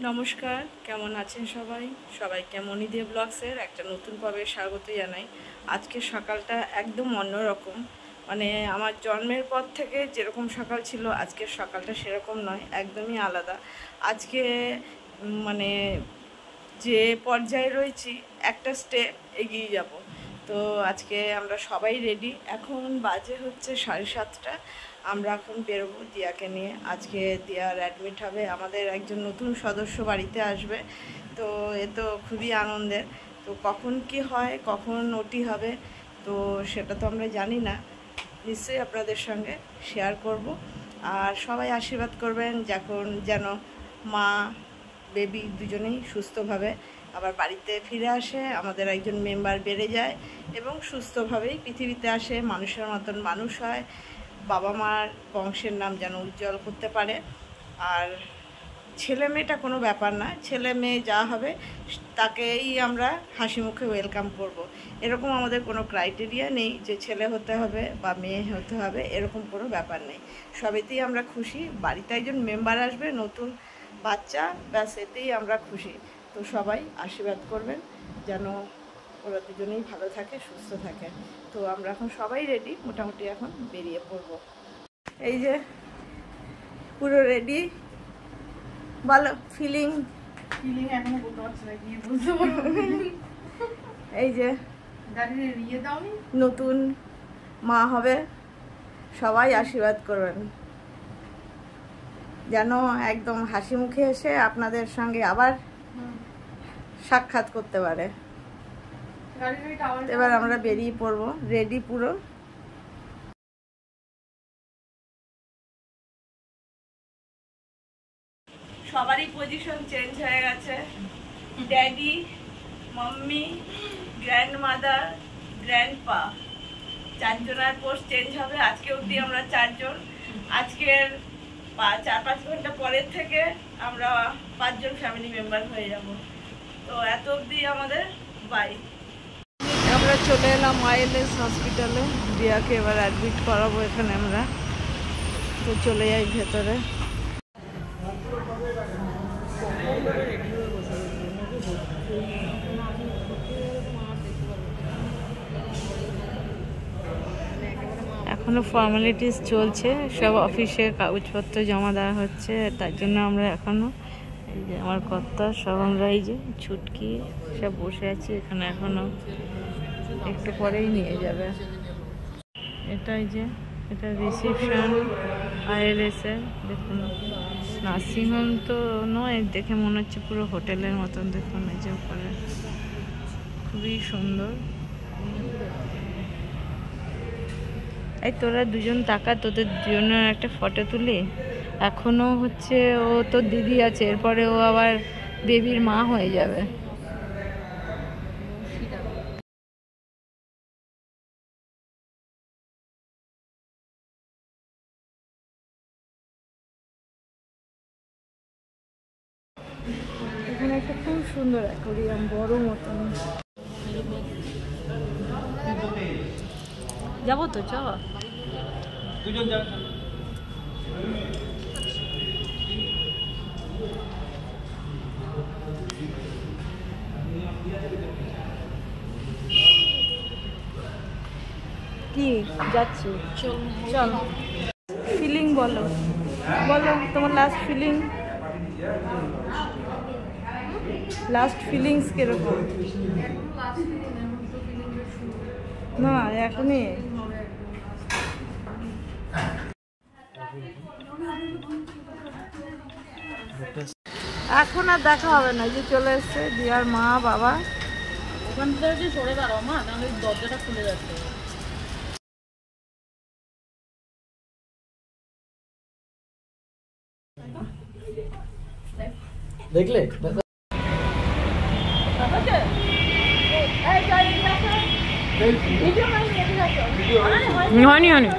নমস্কার, কেমন আছেন সবাই? সবাইকে মনিদে ব্লগসের একটা নতুন পর্বে স্বাগত জানাই। আজকে সকালটা একদম অন্যরকম, মানে আমার জন্মের পর থেকে যেরকম সকাল ছিল আজকের সকালটা সেরকম নয়, একদমই আলাদা। আজকে মানে যে পর্যায়ে রয়েছি একটা স্টেপ এগিয়ে যাব। তো আজকে আমরা সবাই রেডি, এখন বাজে হচ্ছে 7:30। আমরা এখন বেরোবো দিয়াকে নিয়ে। আজকে দিয়ার অ্যাডমিট হবে, আমাদের একজন নতুন সদস্য বাড়িতে আসবে, তো এ তো খুবই আনন্দের। তো কখন কি হয়, কখন ওটি হবে, তো সেটা তো আমরা জানি না, নিশ্চয়ই আপনাদের সঙ্গে শেয়ার করব। আর সবাই আশীর্বাদ করবেন যেন মা বেবি দুজনেই সুস্থভাবে আবার বাড়িতে ফিরে আসে, আমাদের একজন মেম্বার বেড়ে যায় এবং সুস্থভাবেই পৃথিবীতে আসে, মানুষের মতন মানুষ হয়, বাবা মার বংশের নাম যেন উজ্জ্বল করতে পারে। আর ছেলে মেয়েটা কোনো ব্যাপার না, ছেলে মেয়ে যা হবে তাকেই আমরা হাসি মুখে ওয়েলকাম করব। এরকম আমাদের কোনো ক্রাইটেরিয়া নেই যে ছেলে হতে হবে বা মেয়ে হতে হবে, এরকম কোনো ব্যাপার নেই। সবেতেই আমরা খুশি, বাড়িতে একজন মেম্বার আসবে, নতুন বাচ্চা, ব্যাস এতেই আমরা খুশি। তো সবাই আশীর্বাদ করবেন যেন ওরা দুজনেই ভালো থাকে, সুস্থ থাকে। তো আমরা এখন সবাই রেডি, মোটামুটি এখন বেরিয়ে পড়ব। এই যে পুরো রেডি, বলো ফিলিং এখনো বলতে পারছি না, গিয়ে বুঝতে পারবো। এই যে গাড়ির ইয়ে দাওনি, নতুন মা হবে, সবাই আশীর্বাদ করবেন যেন একদম হাসি মুখে এসে আপনাদের সঙ্গে আবার সাক্ষাৎ করতে পারে। এবার আমরা বেরিয়ে পড়বো, রেডি পুরো। সবারই পজিশন চেঞ্জ হয়ে গেছে, daddy, mummy, grand mother, grandpa, চারজনের পোস্ট চেঞ্জ হবে। আজকে অবধি আমরা চারজন, আজকের 4-5 ঘন্টা পরের থেকে আমরা 5 জন ফ্যামিলি মেম্বার হয়ে যাব। তো এত অবধি আমাদের বাই। আমরা চলে এলাম আইএলএস হসপিটালে, দিয়াকে এবার অ্যাডমিট করাবো এখানে আমরা। তো চলে যাই ভেতরে। এখনো ফর্মালিটিস চলছে, সব অফিসে কাগজপত্র জমা দেওয়া হচ্ছে, তার জন্য আমরা এখনো, এই যে আমার কর্তা সব আমরা এই যে ছুটকি সব বসে আছি এখানে, এখনো একটু পরেই নিয়ে যাবে। এটাই যে এটা রিসেপশন আইএলএসের, দেখুন নার্সিংহোম তো নয়, দেখে মনে হচ্ছে পুরো হোটেলের মতন। দেখুন এই যে উপরে খুবই সুন্দর। এই তোরা দুজন টাকা, তোদের দুজনের একটা ফটো তুলি। এখনো হচ্ছে ও তো দিদি আছে, এরপরে ও আবার বেবির মা হয়ে যাবে। এখানে একটা খুব সুন্দর অ্যাকোয়ারিয়াম, বড় মতন। যাবো তো, চ দুজন যাব। কি যাচ্ছি, চল। ফিলিং বলো, বলো তোমার লাস্ট ফিলিং, লাস্ট ফিলিংস কিরকম? না এখনই, এখন আর দেখা হবে না, যে চলে এসছে দিয়ার মা বাবা। ওখান থেকে সরে দাঁড়াও মা, তাহলে দরজাটা খুলে যাচ্ছে। দেখলে হয়নি হয়নি।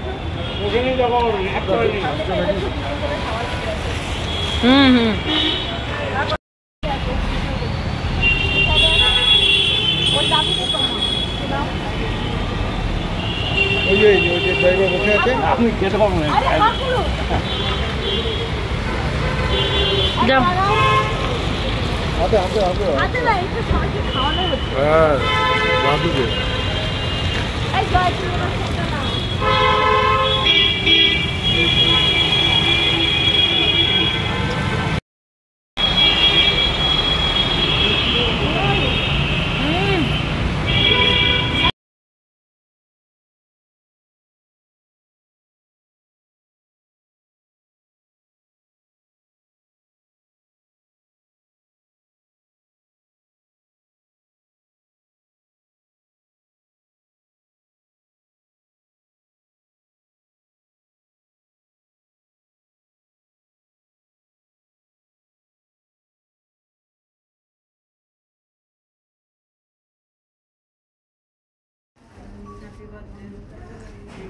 আপনি খেতে পারবো না। হাতে হাতে হাতে হাতে না, এটা সবাইকে খাওয়ানো হচ্ছে। হ্যাঁ বাবুকে এই জয় চুড়া খেতে না।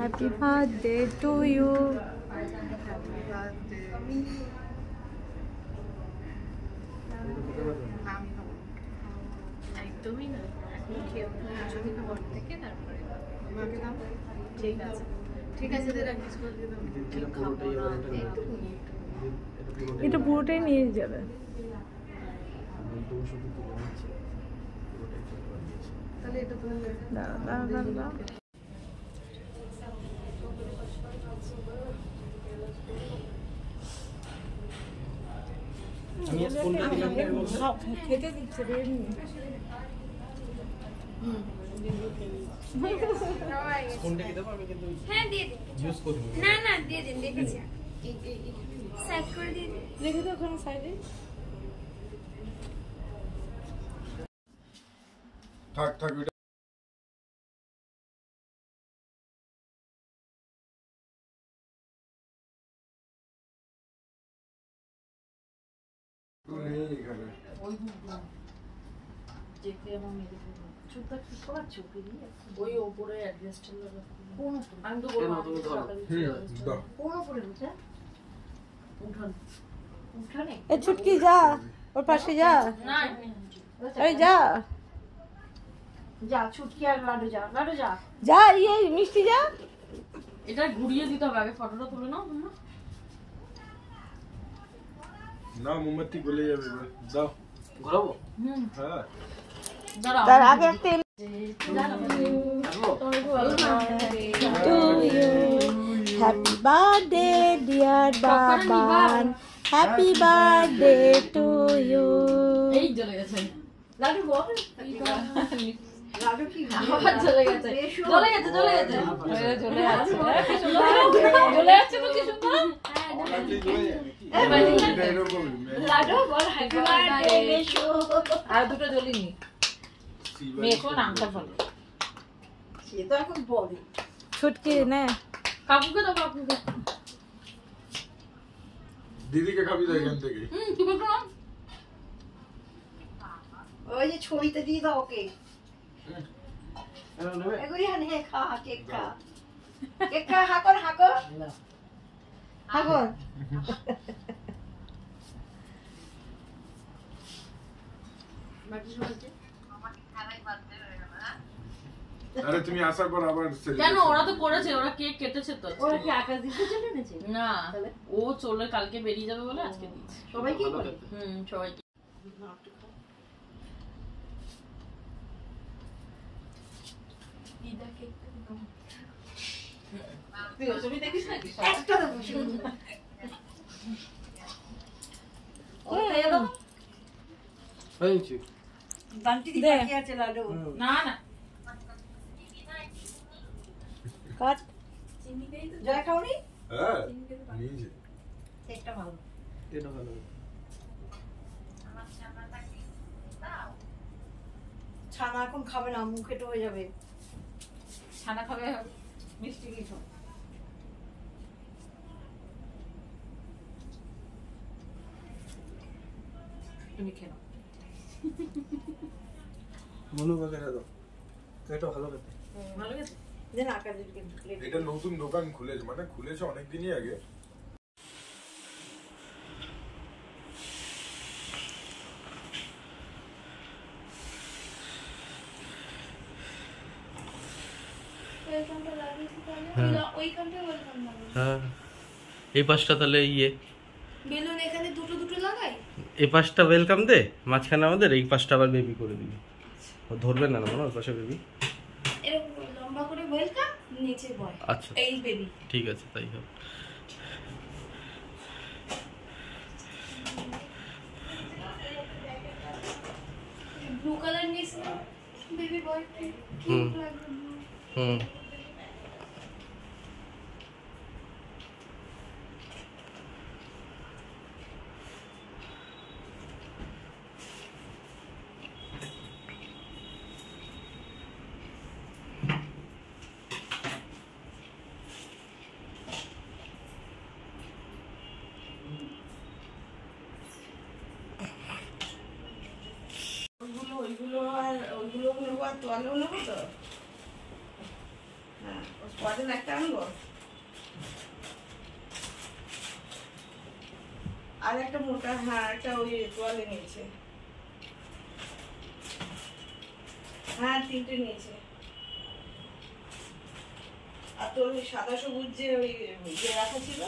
Happy birthday to you. একদমই না, খেয়ে ছবি খাবার থেকে তারপরে ঠিক আছে, ঠিক আছে, এটা পুরোটাই নিয়ে যাবে। তাহলে এটা তো দাঁড়া খেতে দিচ্ছে রে। হ্যাঁ দিয়ে দিন, না না দিয়ে দিন, দেখেছি সাইড করে দিয়ে দিন। দেখে তো ওখানে সাইডে থাক থাক ওইটা নেই এখানে ওই ওপরে অ্যাডজাস্ট হবে। আমি তো দাও উঠানে এ ছুটকি যা ওর পাশে যা। না, আরে যা যা ছুটকি আর লাডু যা, লাডু যা। যা ইয়ে মিষ্টি যা। এটা ঘুরিয়ে দিতে হবে, আগে ফটোটা তুলে নাও তোমরা। না মোমবাতি গলে যাবে এবার দাও ঘোরাবো হ্যাঁ দাঁড়াও, তার আগে একটা to you. Happy birthday dear Baban. Happy birthday to you. এই চলে গেছে লাডু বল। লাডু কি আবার চলে গেছে, চলে গেছে, চলে গেছে, চলে আছে, চলে আছে তো কি সুন্দর। লাডু বল হ্যাপি বার্থডে মেশো। আর দুটো জ্বলিনি মেশো নামটা বলে, সে তো এখন বলে। ছুটকি নে কাকুকে দাও, কাকুকে। দিদিকে খাবি তো এখান থেকে তুমি একটু নাও। ওই যে ছড়িতে দিয়ে দাও ওকে। এগুলি হানে খা, কেক খা, কেক খা, হাকর হাকর হাকর। আরে তুমি আশা করো আবার কেন ওরা তো করেছে, ওরা কেক কেটেছে তো। ওরা কি আকাশ দিতে চলে এনেছে? না, ও চলে কালকে বেরিয়ে যাবে বলে আজকে দিয়েছে। সবাই কি করে? সবাই একটা দেবো শুধু। ও খেয়ে দাও। হয়েছে বান্টি দি বাকি আছে লাডু। না না কাট জয় খাওনি? হ্যাঁ নিয়েছে একটা ভালো। এটা ভালো ছানা এখন খাবে না, মুখ হেঁটে হয়ে যাবে। ছানা খাবে, মিষ্টি কিছু। তুমি খেয়ে নাও। মনু বাজারে দাও এটা ভালো খেতে ভালো গেছে। দেন আকাশের দিকে ঢুকলে। এটা নতুন দোকান খুলেছে মানে খুলেছে অনেক দিনই আগে হ্যাঁ এই পাশটা তাহলে ইয়ে বেলুন এখানে দুটো দুটো লাগাই। এই পাশটা ওয়েলকাম দে, মাঝখানে আমাদের, এই পাশটা আবার বেবি করে দিবি। ও ধরবে না না ওই পাশে বেবি। এরকম লম্বা করে ওয়েলকাম, নিচে বয়। আচ্ছা এই বেবি। ঠিক আছে, তাই হবে। ব্লু কালার নিয়েছে না বেবি বয়, হুম কিউট লাগবে। হুম ওইগুলো আর ওইগুলো নেবো আর তোয়ালেও নেবো তো। হ্যাঁ, কদিন একটা আনবো আর একটা মোটা। হ্যাঁ, একটা ওই তোয়ালে নিয়েছে। হ্যাঁ, 3টে নিয়েছে। আর তোর ওই সাদা সবুজ যে ওই ইয়ে রাখা ছিল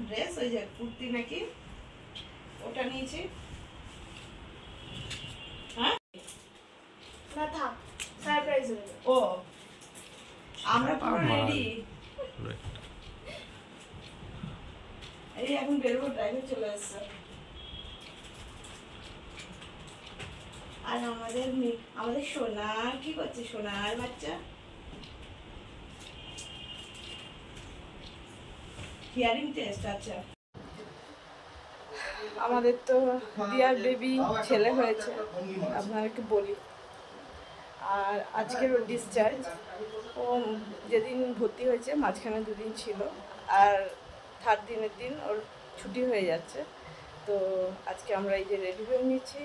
ড্রেস, ওই যে কুর্তি নাকি, ওটা নিয়েছি। না থাক, সারপ্রাইজ হবে। ও আমরা পুরো রেডি। এই এখন বেরোবো, ড্রাইভার চলে এসছে। আর আমাদের সোনা কি করছে? সোনার বাচ্চা হিয়ারিং টেস্ট। আচ্ছা, আমাদের তো ডিয়ার বেবি ছেলে হয়েছে, আপনাদেরকে বলি। আর আজকের ওর ডিসচার্জ। ও যেদিন ভর্তি হয়েছে মাঝখানে 2 দিন ছিল, আর 3rd দিনের দিন ওর ছুটি হয়ে যাচ্ছে। তো আজকে আমরা এই যে রেডি হয়ে নিচ্ছি,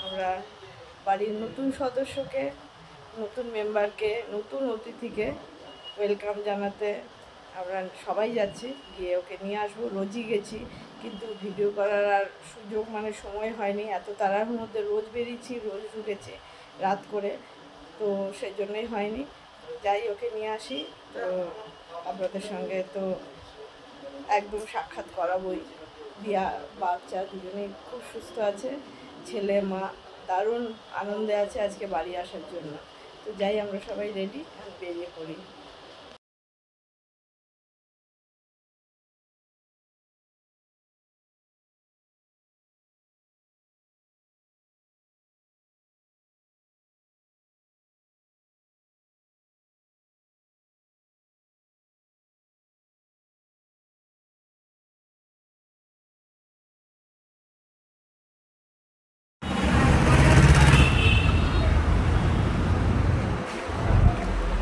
আমরা বাড়ির নতুন সদস্যকে, নতুন মেম্বারকে, নতুন অতিথিকে ওয়েলকাম জানাতে আমরা সবাই যাচ্ছি। গিয়ে ওকে নিয়ে আসবো। রোজই গেছি, কিন্তু ভিডিও করার আর সুযোগ সময় হয়নি। এত তাড়ার মধ্যে রোজ বেরিয়েছি, রোজ ঢুকেছি রাত করে, তো সেই জন্যই হয়নি। যাই, ওকে নিয়ে আসি। তো আপনাদের সঙ্গে তো একদম সাক্ষাৎ করাবোই। দিয়া বাচ্চা দুজনেই খুব সুস্থ আছে, ছেলে মা দারুণ আনন্দে আছে আজকে বাড়ি আসার জন্য। তো যাই, আমরা সবাই রেডি, বেরিয়ে পড়ি।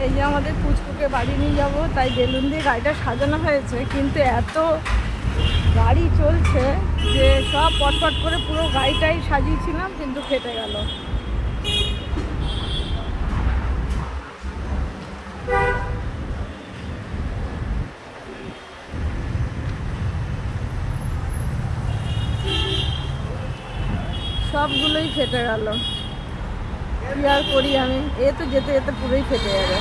এই যে আমাদের পুচকুকে বাড়ি নিয়ে যাব, তাই বেলুন দিয়ে গাড়িটা সাজানো হয়েছে, কিন্তু এত গাড়ি চলছে যে সব পটপট করে পুরো গাড়িটাই সাজিয়েছিলাম, কিন্তু ফেটে গেল। সবগুলোই ফেটে গেল। কি আর করি আমি, এ তো যেতে যেতে পুরোই ফেটে যাবে।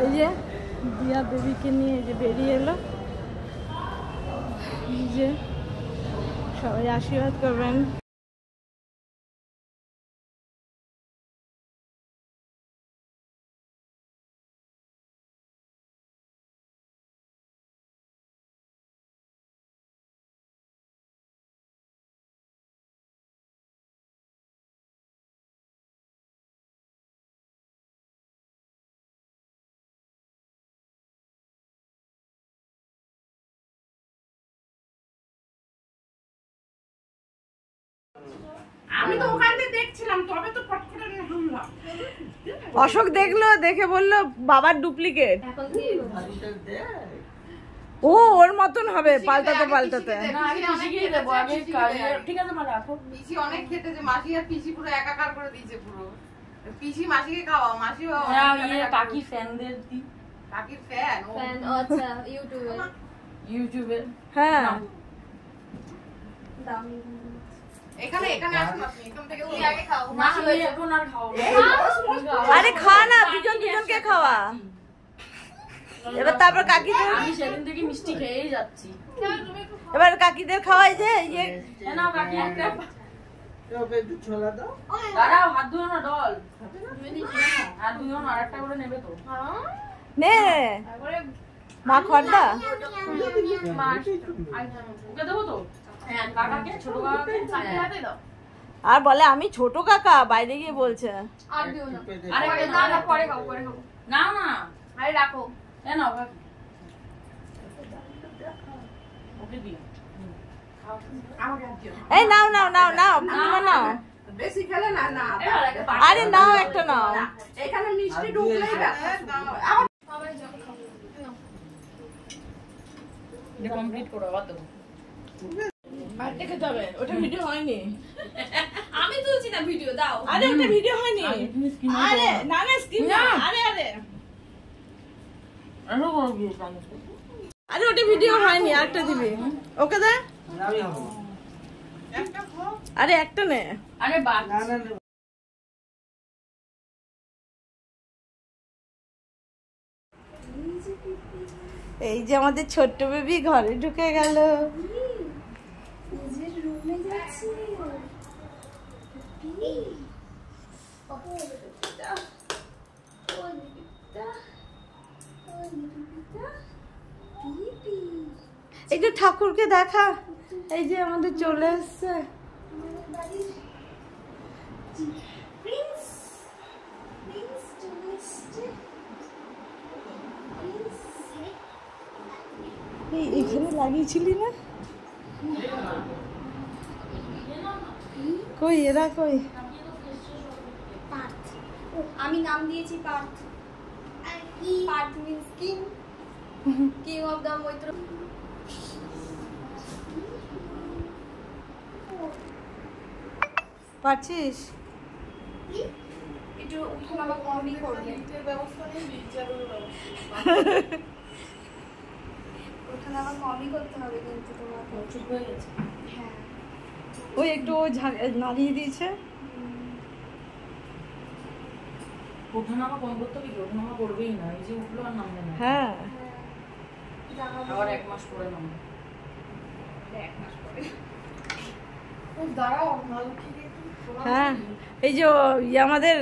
এই যে দিয়া বেবিকে নিয়ে যে বেরিয়ে এলো। এই যে সবাই আশীর্বাদ করবেন। আমি তো ওখান থেকে দেখছিলাম, তবে তো পট করে হামলাম। অশোক দেখলো, দেখে বললো বাবার ডুপ্লিকেট। ও ওর মতন হবে, পাল্টাতে পাল্টাতে। ঠিক আছে মা, রাখো। পিসি অনেক খেতে, যে মাসি আর পিসি পুরো একাকার করে দিয়েছে পুরো। পিসি মাসিকে খাওয়াও, মাসি কাকি ফ্যানদের দি। কাকির ফ্যান। ফ্যান, আচ্ছা, ইউটিউবে। হ্যাঁ, দামি। এখানে এখানে আসুন আপনি, এখান থেকে তুমি আগে খাও। না আমি এখন আর খাও না। আরে খা না, দুজনকে খাওয়া। এবার তারপর কাকিদের আমি সেদিন থেকে মিষ্টি খেয়েই যাচ্ছি। এবার কাকিদের খাওয়াই যে ইয়ে নাও কাকি একটা দাঁড়াও, হাত ধুও না ডল, হাত ধুও না, আরেকটা করে নেবে তো। নে মা খড়দা ওকে দেবো তো? হ্যাঁ, কাকাকে, ছোট কাকাকে হাতে দাও। আর বলে আমি ছোট কাকা, বাইরে গিয়ে বলছে আর দিও না। আরেকটা না না পরে খাও পরে খাও। না না, আরে রাখো। এ নাও কাকি, ওকে দিও। এই নাও নাও নাও নাও পূর্ণিমা নাও, বেশি খেলে না না আরে নাও একটা নাও। এখানে মিষ্টি ঢুকলেই ব্যাপার আবার জল খাও। নাও। এটা কমপ্লিট করো, আবার দেবো। আর দেখে যাবে, ওটা ভিডিও হয়নি। আমি তুলছি না ভিডিও, দাও। আরে ওটা ভিডিও হয়নি। আরে না না স্কিপ না, আরে আরে আরে ওটা ভিডিও হয়নি, আরেকটা দিবি। ওকে দে, আরে একটা নে। আরে বাদ, এই যে আমাদের ছোট্ট বেবি ঘরে ঢুকে গেল। নিজের রুমে যাচ্ছি। একটু ঠাকুরকে দেখা, এই যে আমাদের চলে এসছে। এইখানে লাগিয়েছিলি না? কই এরা কই? পার্থ। আমি নাম দিয়েছি Partha. Partha means king, king of the Maitra. পারছিস? একটু উঠানামা কমই করবে। ওঠানামা কমই করতে হবে কিন্তু তোমাকে। চুপ হয়ে গেছে। হ্যাঁ। ওই একটু নাড়িয়ে দিয়েছে। ওঠানামা কম করতে হবে, ওঠানামা করবেই না, এই যে উঠলো আর নামবে না। হ্যাঁ আবার 1 মাস পরে নামবে। হ্যাঁ, এই যে আমাদের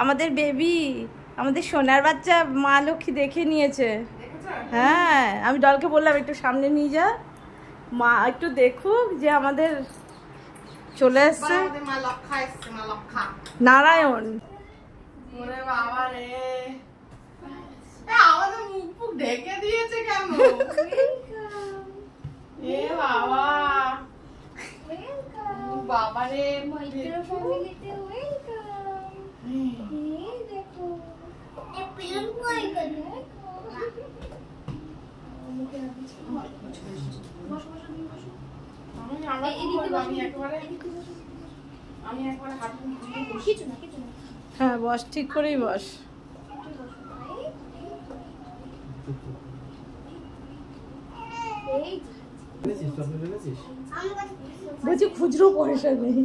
আমাদের বেবি, আমাদের সোনার বাচ্চা মা লক্ষ্মী দেখে নিয়েছে। হ্যাঁ, আমি ডলকে বললাম একটু সামনে নিয়ে যা, মা একটু দেখুক যে আমাদের চলে এসছে মা লক্ষা এসছে, মা লক্ষা। নারায়ণ। ওরে বাবা রে, আমাদের মুখ ফুক ঢেকে দিয়েছে কেন? এ বাবা, বাবা রে, মৈত্র ফ্যামিলিতে ওয়েলকাম। এই দেখো, এ পিয়ন কই গেল? আমি একবারে হাত কিছু না কিছু না। হ্যাঁ বস, ঠিক করেই বস। এই বলছি খুচরো পয়সা নেই।